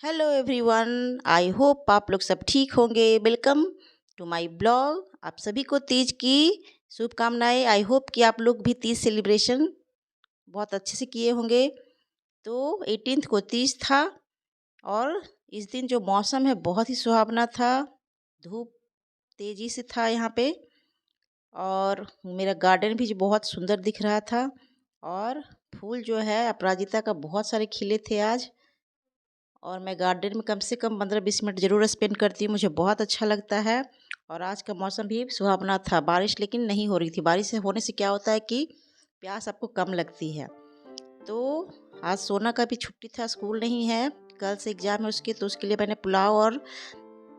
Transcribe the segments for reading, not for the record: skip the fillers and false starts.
Hello everyone. I hope आप लोग सब ठीक होंगे। Welcome to my blog. आप सभी को तीज की शुभकामनाएं। आई होप कि आप लोग भी तीज सेलिब्रेशन बहुत अच्छे से किए होंगे। तो 18th को तीज था और इस दिन जो मौसम है बहुत ही सुहावना था। धूप तेज़ी से था यहाँ पे और मेरा गार्डन भी जो बहुत सुंदर दिख रहा था और फूल जो है अपराजिता का बहुत सारे खिले थे आज। और मैं गार्डन में कम से कम 15-20 मिनट ज़रूर स्पेंड करती हूँ, मुझे बहुत अच्छा लगता है। और आज का मौसम भी सुहावना था, बारिश लेकिन नहीं हो रही थी। बारिश होने से क्या होता है कि प्यास आपको कम लगती है। तो आज सोना का भी छुट्टी था, स्कूल नहीं है, कल से एग्ज़ाम है उसके, तो उसके लिए मैंने पुलाव और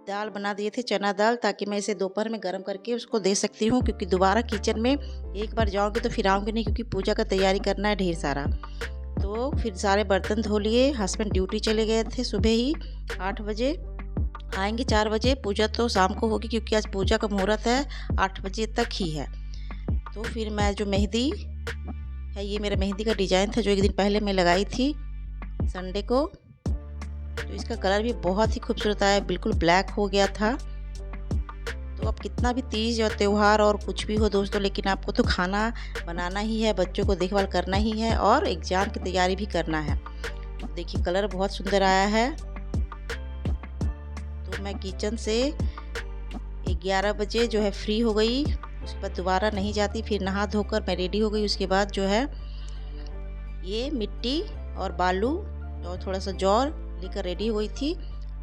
दाल बना दिए थे, चना दाल, ताकि मैं इसे दोपहर में गर्म करके उसको दे सकती हूँ। क्योंकि दोबारा किचन में एक बार जाऊँगी तो फिर आऊँगी नहीं, क्योंकि पूजा का तैयारी करना है ढेर सारा। तो फिर सारे बर्तन धो लिए। हस्बैंड ड्यूटी चले गए थे सुबह ही 8 बजे, आएंगे 4 बजे। पूजा तो शाम को होगी क्योंकि आज पूजा का मुहूर्त है 8 बजे तक ही है। तो फिर मैं जो मेहंदी है, ये मेरा मेहंदी का डिज़ाइन था जो एक दिन पहले मैं लगाई थी संडे को। तो इसका कलर भी बहुत ही खूबसूरत आया, बिल्कुल ब्लैक हो गया था। तो अब कितना भी तीज और त्यौहार और कुछ भी हो दोस्तों, लेकिन आपको तो खाना बनाना ही है, बच्चों को देखभाल करना ही है और एग्ज़ाम की तैयारी भी करना है। देखिए कलर बहुत सुंदर आया है। तो मैं किचन से 11 बजे जो है फ्री हो गई, उसके बाद दोबारा नहीं जाती। फिर नहा धोकर मैं रेडी हो गई। उसके बाद जो है ये मिट्टी और बालू और थोड़ा सा जौ लेकर रेडी हुई थी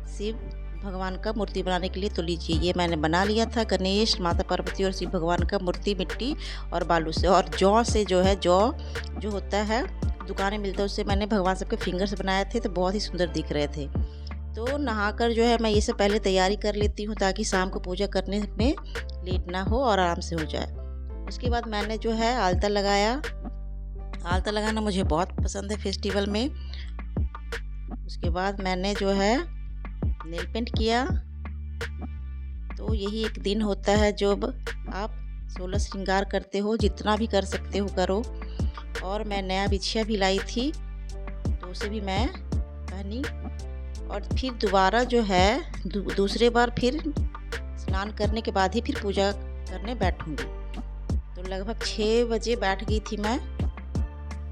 शिव भगवान का मूर्ति बनाने के लिए। तो लीजिए ये मैंने बना लिया था, गणेश, माता पार्वती और शिव भगवान का मूर्ति मिट्टी और बालू से। और जौ से जो है, जौ जो होता है दुकान में मिलता है, उससे मैंने भगवान सबके फिंगर्स बनाए थे, तो बहुत ही सुंदर दिख रहे थे। तो नहाकर जो है मैं ये सब पहले तैयारी कर लेती हूँ, ताकि शाम को पूजा करने में लेट ना हो और आराम से हो जाए। उसके बाद मैंने जो है आलता लगाया। आलता लगाना मुझे बहुत पसंद है फेस्टिवल में। उसके बाद मैंने जो है नेल पेंट किया। तो यही एक दिन होता है जब आप 16 श्रृंगार करते हो, जितना भी कर सकते हो करो। और मैं नया बिछिया भी लाई थी, तो उसे भी मैं पहनी। और फिर दोबारा जो है दूसरे बार फिर स्नान करने के बाद ही फिर पूजा करने बैठूंगी। तो लगभग 6 बजे बैठ गई थी मैं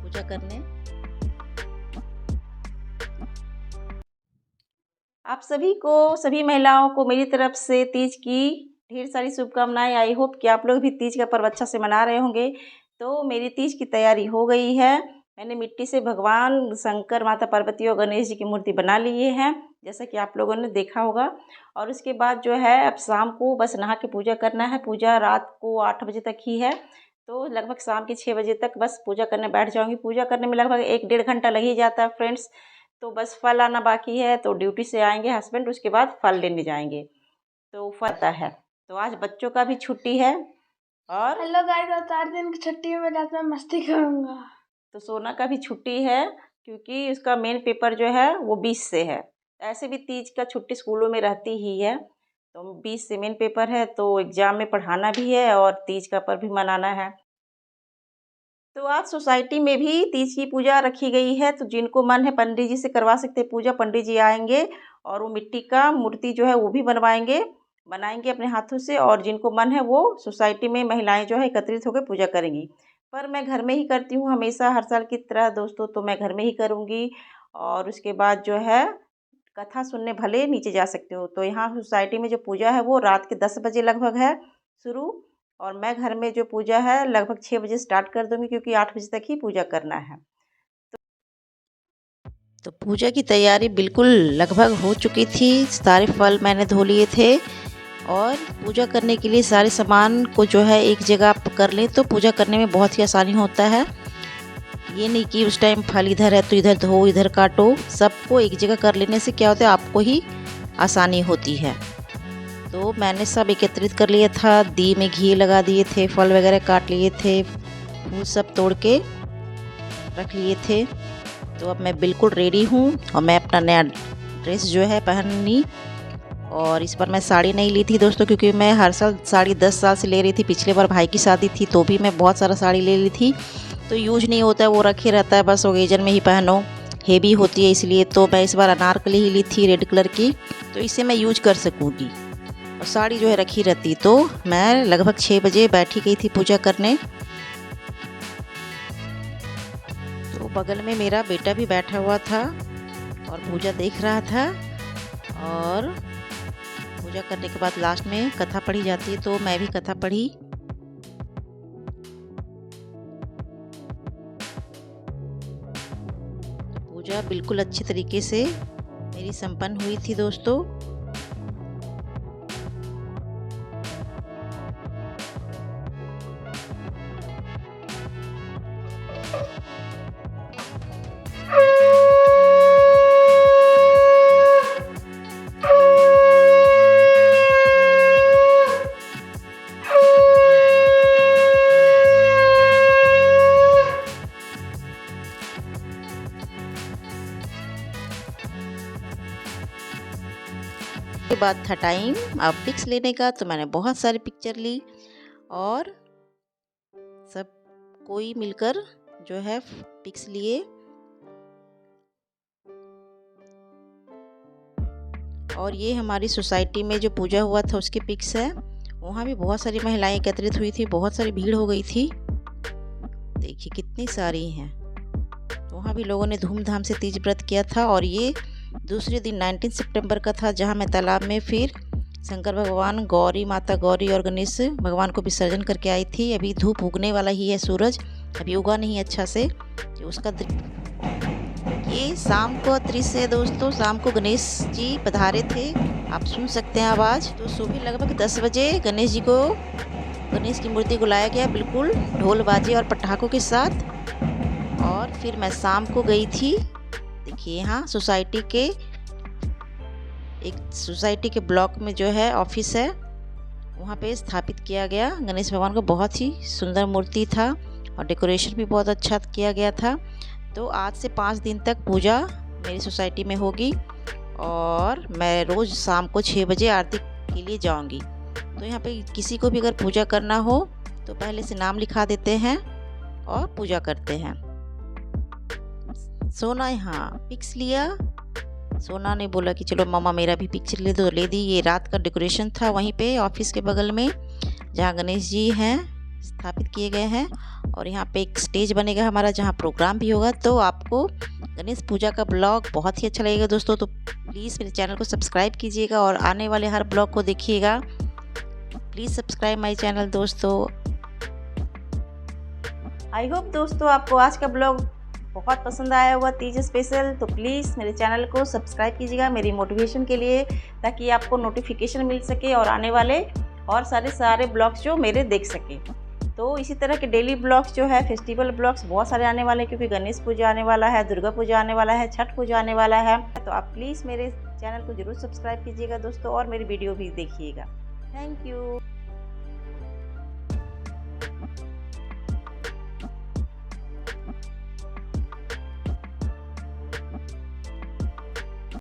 पूजा करने। आप सभी को, सभी महिलाओं को मेरी तरफ से तीज की ढेर सारी शुभकामनाएं। आई होप कि आप लोग भी तीज का पर्व अच्छा से मना रहे होंगे। तो मेरी तीज की तैयारी हो गई है। मैंने मिट्टी से भगवान शंकर, माता पार्वती और गणेश जी की मूर्ति बना लिए हैं, जैसा कि आप लोगों ने देखा होगा। और उसके बाद जो है अब शाम को बस नहा के पूजा करना है। पूजा रात को 8 बजे तक ही है, तो लगभग शाम के 6 बजे तक बस पूजा करने बैठ जाऊँगी। पूजा करने में लगभग 1-1.5 घंटा लग ही जाता है फ्रेंड्स। तो बस फल आना बाकी है, तो ड्यूटी से आएंगे हस्बैंड, उसके बाद फल लेने जाएंगे। तो फल आता है। तो आज बच्चों का भी छुट्टी है। और हेलो गाइस, आज 4 दिन की छुट्टी में जाकर मैं मस्ती करूँगा। तो सोना का भी छुट्टी है, क्योंकि उसका मेन पेपर जो है वो 20 से है। ऐसे भी तीज का छुट्टी स्कूलों में रहती ही है। तो 20 से मेन पेपर है, तो एग्ज़ाम में पढ़ाना भी है और तीज का पर्व भी मनाना है। तो आज सोसाइटी में भी तीज की पूजा रखी गई है। तो जिनको मन है पंडित जी से करवा सकते हैं पूजा। पंडित जी आएंगे और वो मिट्टी का मूर्ति जो है वो भी बनाएंगे अपने हाथों से। और जिनको मन है वो सोसाइटी में महिलाएं जो है एकत्रित होकर पूजा करेंगी। पर मैं घर में ही करती हूँ हमेशा, हर साल की तरह दोस्तों। तो मैं घर में ही करूँगी। और उसके बाद जो है कथा सुनने भले नीचे जा सकते हो। तो यहाँ सोसाइटी में जो पूजा है वो रात के 10 बजे लगभग है शुरू। और मैं घर में जो पूजा है लगभग 6 बजे स्टार्ट कर दूँगी, क्योंकि 8 बजे तक ही पूजा करना है। तो पूजा की तैयारी बिल्कुल लगभग हो चुकी थी। सारे फल मैंने धो लिए थे और पूजा करने के लिए सारे सामान को जो है एक जगह आप कर लें तो पूजा करने में बहुत ही आसानी होता है। ये नहीं कि उस टाइम फल इधर है तो इधर धो इधर काटो। सबको एक जगह कर लेने से क्या होता है, आपको ही आसानी होती है। तो मैंने सब एकत्रित कर लिया था। दी में घी लगा दिए थे, फल वगैरह काट लिए थे, फूल सब तोड़ के रख लिए थे। तो अब मैं बिल्कुल रेडी हूँ और मैं अपना नया ड्रेस जो है पहननी। और इस बार मैं साड़ी नहीं ली थी दोस्तों, क्योंकि मैं हर साल साड़ी 10 साल से ले रही थी। पिछले बार भाई की शादी थी तो भी मैं बहुत सारा साड़ी ले ली थी। तो यूज नहीं होता है, वो रखे रहता है, बस ओकेजन में ही पहनो। हेवी होती है, इसलिए तो मैं इस बार अनारकली ही ली थी रेड कलर की, तो इसे मैं यूज कर सकूँगी। और साड़ी जो है रखी रहती। तो मैं लगभग 6 बजे बैठी गई थी पूजा करने। तो बगल में मेरा बेटा भी बैठा हुआ था और पूजा देख रहा था। और पूजा करने के बाद लास्ट में कथा पढ़ी जाती है, तो मैं भी कथा पढ़ी। पूजा बिल्कुल अच्छी तरीके से मेरी संपन्न हुई थी दोस्तों। के बाद था टाइम अब पिक्स लेने का, तो मैंने बहुत सारी पिक्चर ली और सब कोई मिलकर जो है पिक्स लिए। और ये हमारी सोसाइटी में जो पूजा हुआ था उसकी पिक्स है। वहाँ भी बहुत सारी महिलाएं एकत्रित हुई थी, बहुत सारी भीड़ हो गई थी। देखिए कितनी सारी हैं। वहाँ भी लोगों ने धूमधाम से तीज व्रत किया था। और ये दूसरे दिन 19 सितंबर का था, जहाँ मैं तालाब में फिर शंकर भगवान, गौरी माता गौरी और गणेश भगवान को विसर्जन करके आई थी। अभी धूप उगने वाला ही है, सूरज अभी उगा नहीं अच्छा से। उसका ये शाम को दृश्य है दोस्तों। शाम को गणेश जी पधारे थे, आप सुन सकते हैं आवाज़। तो सुबह लगभग 10 बजे गणेश की मूर्ति को लाया गया, बिल्कुल ढोल बाजे और पटाखों के साथ। और फिर मैं शाम को गई थी। देखिए यहाँ सोसाइटी के ब्लॉक में जो है ऑफिस है, वहाँ पे स्थापित किया गया गणेश भगवान को। बहुत ही सुंदर मूर्ति था और डेकोरेशन भी बहुत अच्छा किया गया था। तो आज से 5 दिन तक पूजा मेरी सोसाइटी में होगी और मैं रोज़ शाम को 6 बजे आरती के लिए जाऊंगी। तो यहाँ पे किसी को भी अगर पूजा करना हो तो पहले से नाम लिखा देते हैं और पूजा करते हैं। सोना यहाँ पिक्स लिया। सोना ने बोला कि चलो मामा मेरा भी पिक्चर ले दो, ले दी। ये रात का डेकोरेशन था वहीं पे ऑफिस के बगल में, जहाँ गणेश जी हैं स्थापित किए गए हैं। और यहाँ पे एक स्टेज बनेगा हमारा, जहाँ प्रोग्राम भी होगा। तो आपको गणेश पूजा का ब्लॉग बहुत ही अच्छा लगेगा दोस्तों। तो प्लीज़ मेरे चैनल को सब्सक्राइब कीजिएगा और आने वाले हर ब्लॉग को देखिएगा। प्लीज़ सब्सक्राइब माय चैनल दोस्तों। आई होप दोस्तों आपको आज का ब्लॉग बहुत पसंद आया होगा, तीज स्पेशल। तो प्लीज़ मेरे चैनल को सब्सक्राइब कीजिएगा मेरी मोटिवेशन के लिए, ताकि आपको नोटिफिकेशन मिल सके और आने वाले और सारे ब्लॉग्स जो मेरे देख सके। तो इसी तरह के डेली ब्लॉग्स जो है, फेस्टिवल ब्लॉग्स बहुत सारे आने वाले हैं, क्योंकि गणेश पूजा आने वाला है, दुर्गा पूजा आने वाला है, छठ पूजा आने वाला है। तो आप प्लीज़ मेरे चैनल को ज़रूर सब्सक्राइब कीजिएगा दोस्तों और मेरी वीडियो भी देखिएगा। Thank you.